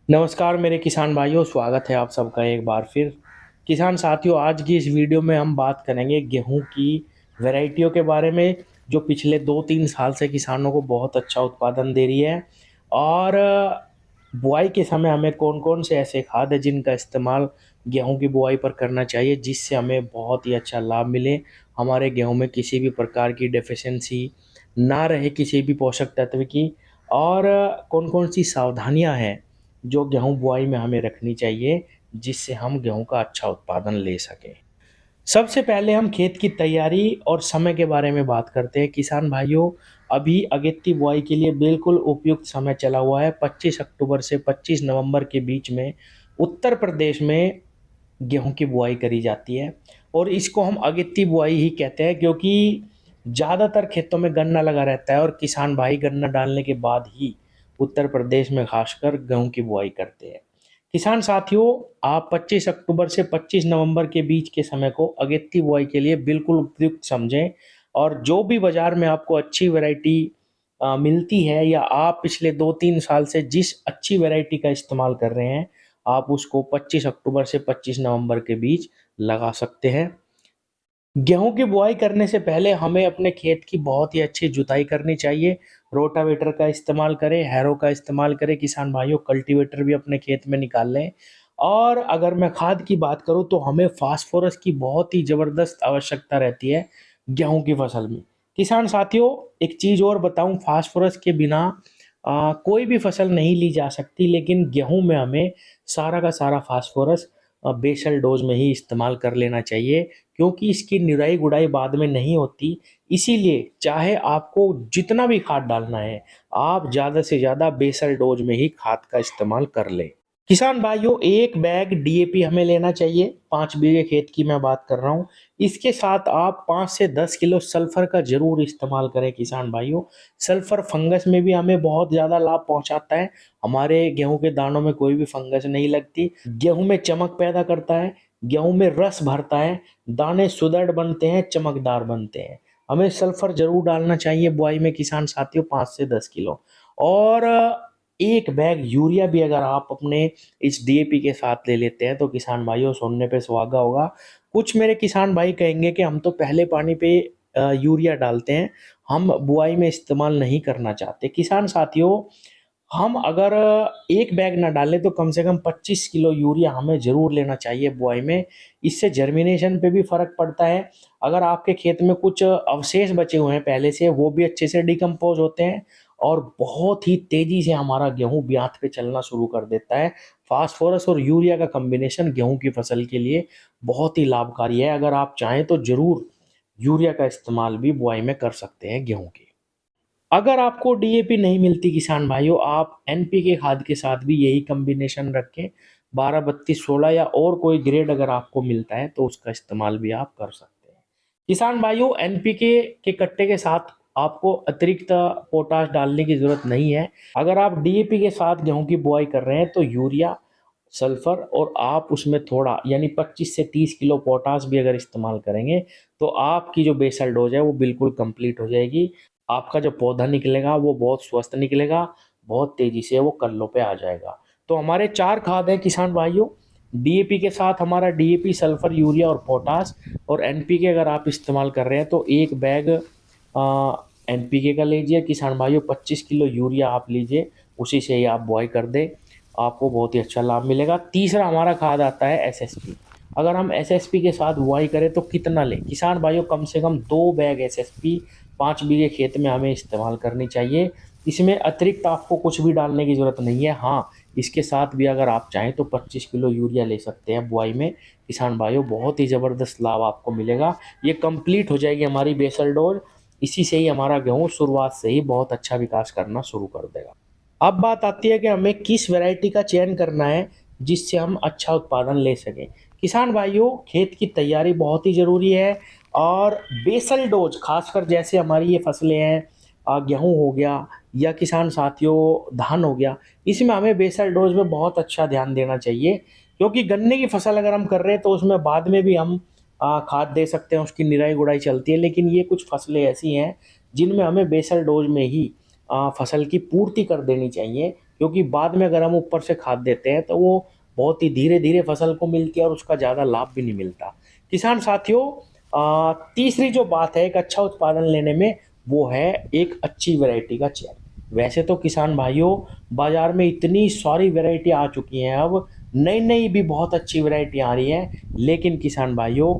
नमस्कार मेरे किसान भाइयों, स्वागत है आप सबका एक बार फिर। किसान साथियों, आज की इस वीडियो में हम बात करेंगे गेहूं की वैरायटियों के बारे में, जो पिछले 2-3 साल से किसानों को बहुत अच्छा उत्पादन दे रही है। और बुआई के समय हमें कौन कौन से ऐसे खाद है जिनका इस्तेमाल गेहूं की बुआई पर करना चाहिए, जिससे हमें बहुत ही अच्छा लाभ मिले, हमारे गेहूं में किसी भी प्रकार की डेफिशिएंसी ना रहे किसी भी पोषक तत्व की। और कौन कौन सी सावधानियां हैं जो गेहूँ बुआई में हमें रखनी चाहिए, जिससे हम गेहूँ का अच्छा उत्पादन ले सकें। सबसे पहले हम खेत की तैयारी और समय के बारे में बात करते हैं। किसान भाइयों, अभी अगेती बुआई के लिए बिल्कुल उपयुक्त समय चला हुआ है। 25 अक्टूबर से 25 नवंबर के बीच में उत्तर प्रदेश में गेहूँ की बुआई करी जाती है। और इसको हम अगेती बुआई ही कहते हैं, क्योंकि ज़्यादातर खेतों में गन्ना लगा रहता है और किसान भाई गन्ना डालने के बाद ही उत्तर प्रदेश में खासकर गेहूँ की बुआई करते हैं। किसान साथियों, आप 25 अक्टूबर से 25 नवंबर के बीच के समय को अगेती बुआई के लिए बिल्कुल उपयुक्त समझें। और जो भी बाजार में आपको अच्छी वैरायटी मिलती है, या आप पिछले 2-3 साल से जिस अच्छी वैरायटी का इस्तेमाल कर रहे हैं, आप उसको 25 अक्टूबर से 25 नवंबर के बीच लगा सकते हैं। गेहूँ की बुआई करने से पहले हमें अपने खेत की बहुत ही अच्छी जुताई करनी चाहिए। रोटावेटर का इस्तेमाल करें, हैरो का इस्तेमाल करें किसान भाइयों, कल्टीवेटर भी अपने खेत में निकाल लें। और अगर मैं खाद की बात करूँ तो हमें फास्फोरस की बहुत ही ज़बरदस्त आवश्यकता रहती है गेहूँ की फसल में। किसान साथियों, एक चीज़ और बताऊँ, फास्फोरस के बिना कोई भी फसल नहीं ली जा सकती, लेकिन गेहूँ में हमें सारा का सारा फास्फोरस बेसल डोज में ही इस्तेमाल कर लेना चाहिए, क्योंकि इसकी निराई गुड़ाई बाद में नहीं होती। इसीलिए चाहे आपको जितना भी खाद डालना है, आप ज़्यादा से ज़्यादा बेसल डोज में ही खाद का इस्तेमाल कर लें। किसान भाइयों, एक बैग डीएपी हमें लेना चाहिए। 5 बीघे खेत की मैं बात कर रहा हूँ। इसके साथ आप 5 से 10 किलो सल्फर का जरूर इस्तेमाल करें किसान भाइयों। सल्फर फंगस में भी हमें बहुत ज़्यादा लाभ पहुंचाता है। हमारे गेहूं के दानों में कोई भी फंगस नहीं लगती। गेहूं में चमक पैदा करता है, गेहूं में रस भरता है, दाने सुदृढ़ बनते हैं, चमकदार बनते हैं। हमें सल्फर जरूर डालना चाहिए बुआई में किसान साथियों, 5 से 10 किलो। और एक बैग यूरिया भी अगर आप अपने इस डीएपी के साथ ले लेते हैं तो किसान भाइयों, सुनने पे सुहागा होगा। कुछ मेरे किसान भाई कहेंगे कि हम तो पहले पानी पे यूरिया डालते हैं, हम बुआई में इस्तेमाल नहीं करना चाहते। किसान साथियों, हम अगर एक बैग ना डालें तो कम से कम 25 किलो यूरिया हमें ज़रूर लेना चाहिए बुआई में। इससे जर्मिनेशन पे भी फ़र्क पड़ता है। अगर आपके खेत में कुछ अवशेष बचे हुए हैं पहले से, वो भी अच्छे से डिकम्पोज़ होते हैं और बहुत ही तेज़ी से हमारा गेहूँ ब्यात पे चलना शुरू कर देता है। फास्फोरस और यूरिया का कॉम्बिनेशन गेहूँ की फसल के लिए बहुत ही लाभकारी है। अगर आप चाहें तो ज़रूर यूरिया का इस्तेमाल भी बुआई में कर सकते हैं गेहूँ की। अगर आपको डीएपी नहीं मिलती किसान भाइयों, आप एनपीके खाद के साथ भी यही कॉम्बिनेशन रखें। 12-32-16 या और कोई ग्रेड अगर आपको मिलता है तो उसका इस्तेमाल भी आप कर सकते हैं। किसान भाइयों, एनपीके के कट्टे के साथ आपको अतिरिक्त पोटाश डालने की जरूरत नहीं है। अगर आप डीएपी के साथ गेहूं की बुआई कर रहे हैं तो यूरिया, सल्फर और आप उसमें थोड़ा यानी 25 से 30 किलो पोटाश भी अगर इस्तेमाल करेंगे तो आपकी जो बेसल डोज है वो बिल्कुल कंप्लीट हो जाएगी। आपका जो पौधा निकलेगा वो बहुत स्वस्थ निकलेगा, बहुत तेज़ी से वो कल्लों पे आ जाएगा। तो हमारे 4 खाद हैं किसान भाइयों। डीएपी के साथ हमारा डीएपी, सल्फर, यूरिया और पोटाश। और एनपीके अगर आप इस्तेमाल कर रहे हैं तो एक बैग एनपीके का लीजिए किसान भाइयों, 25 किलो यूरिया आप लीजिए, उसी से ही आप बुआई कर दें, आपको बहुत ही अच्छा लाभ मिलेगा। तीसरा हमारा खाद आता है एसएसपी। अगर हम एसएसपी के साथ बुआई करें तो कितना लें किसान भाइयों, कम से कम 2 बैग एसएसपी 5 बीघे खेत में हमें इस्तेमाल करनी चाहिए। इसमें अतिरिक्त आपको कुछ भी डालने की ज़रूरत नहीं है। हाँ, इसके साथ भी अगर आप चाहें तो 25 किलो यूरिया ले सकते हैं बुआई में। किसान भाइयों, बहुत ही ज़बरदस्त लाभ आपको मिलेगा। ये कंप्लीट हो जाएगी हमारी बेसल डोज। इसी से ही हमारा गेहूँ शुरुआत से ही बहुत अच्छा विकास करना शुरू कर देगा। अब बात आती है कि हमें किस वैरायटी का चयन करना है जिससे हम अच्छा उत्पादन ले सकें। किसान भाइयों, खेत की तैयारी बहुत ही ज़रूरी है। और बेसल डोज खासकर जैसे हमारी ये फसलें हैं, गेहूँ हो गया या किसान साथियों धान हो गया, इसमें हमें बेसल डोज में बहुत अच्छा ध्यान देना चाहिए। क्योंकि गन्ने की फसल अगर हम कर रहे हैं तो उसमें बाद में भी हम खाद दे सकते हैं, उसकी निराई गुड़ाई चलती है। लेकिन ये कुछ फसलें ऐसी हैं जिनमें हमें बेसल डोज में ही फसल की पूर्ति कर देनी चाहिए, क्योंकि बाद में अगर हम ऊपर से खाद देते हैं तो वो बहुत ही धीरे धीरे फसल को मिलती है और उसका ज़्यादा लाभ भी नहीं मिलता। किसान साथियों, तीसरी जो बात है एक अच्छा उत्पादन लेने में, वो है एक अच्छी वैरायटी का चयन। वैसे तो किसान भाइयों, बाजार में इतनी सारी वैरायटी आ चुकी हैं, अब नई नई भी बहुत अच्छी वैरायटी आ रही है, लेकिन किसान भाइयों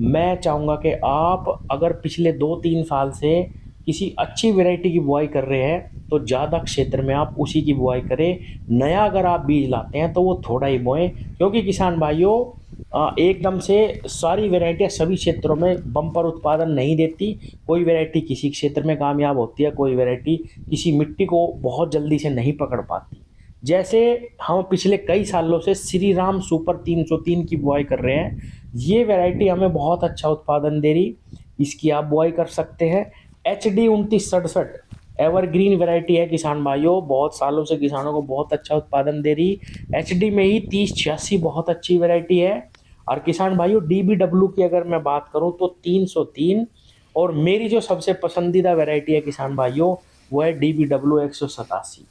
मैं चाहूँगा कि आप अगर पिछले 2-3 साल से किसी अच्छी वैरायटी की बुआई कर रहे हैं तो ज़्यादा क्षेत्र में आप उसी की बुआई करें। नया अगर आप बीज लाते हैं तो वो थोड़ा ही बोएं, क्योंकि किसान भाइयों एकदम से सारी वैरायटियाँ सभी क्षेत्रों में बम्पर उत्पादन नहीं देती। कोई वैरायटी किसी क्षेत्र में कामयाब होती है, कोई वैरायटी किसी मिट्टी को बहुत जल्दी से नहीं पकड़ पाती। जैसे हम पिछले कई सालों से श्री राम सुपर 303 की बुआई कर रहे हैं, ये वैरायटी हमें बहुत अच्छा उत्पादन दे रही, इसकी आप बुआई कर सकते हैं। HD 2967 एवरग्रीन वैरायटी है किसान भाइयों, बहुत सालों से किसानों को बहुत अच्छा उत्पादन दे रही। HD में ही 3086 बहुत अच्छी वैरायटी है। और किसान भाइयों DBW की अगर मैं बात करूं तो 303, और मेरी जो सबसे पसंदीदा वैरायटी है किसान भाइयों वो है DBW 187।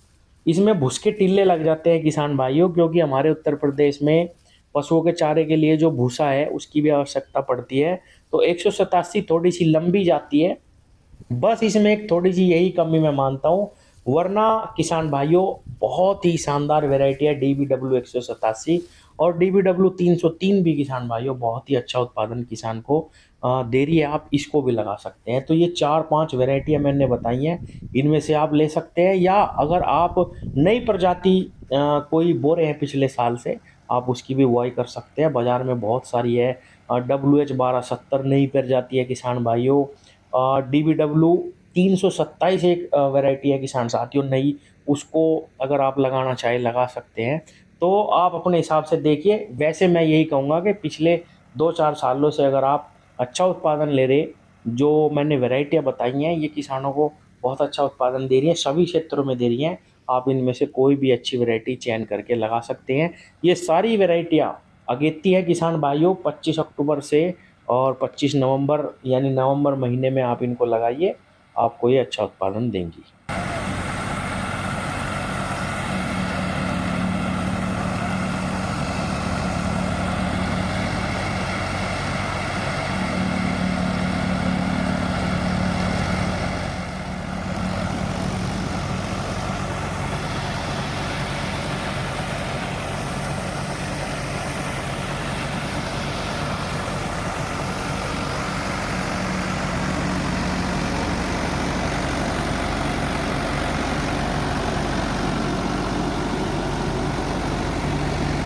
इसमें भूस के टिल्ले लग जाते हैं किसान भाइयों, क्योंकि हमारे उत्तर प्रदेश में पशुओं के चारे के लिए जो भूसा है उसकी भी आवश्यकता पड़ती है। तो 187 थोड़ी सी लंबी जाती है, बस इसमें एक थोड़ी सी यही कमी मैं मानता हूँ, वरना किसान भाइयों बहुत ही शानदार वैरायटी है DBW 187। और DBW 303 भी किसान भाइयों बहुत ही अच्छा उत्पादन किसान को दे रही है, आप इसको भी लगा सकते हैं। तो ये 4-5 वैरायटियाँ मैंने बताई हैं, इनमें से आप ले सकते हैं, या अगर आप नई प्रजाति कोई बो रहे हैं पिछले साल से, आप उसकी भी बुआई कर सकते हैं। बाजार में बहुत सारी है, WH 1270 नई प्रजाति है किसान भाइयों। DBW 327 एक वैरायटी है किसान साथियों नई, उसको अगर आप लगाना चाहें लगा सकते हैं। तो आप अपने हिसाब से देखिए। वैसे मैं यही कहूँगा कि पिछले 2-4 सालों से अगर आप अच्छा उत्पादन ले रहे, जो मैंने वैरायटियाँ बताई हैं ये किसानों को बहुत अच्छा उत्पादन दे रही हैं, सभी क्षेत्रों में दे रही हैं। आप इनमें से कोई भी अच्छी वैरायटी चयन करके लगा सकते हैं। ये सारी वैरायटियाँ अगेती है किसान भाइयों 25 अक्टूबर से और 25 नवंबर यानी नवंबर महीने में आप इनको लगाइए, आपको ये अच्छा उत्पादन देंगी।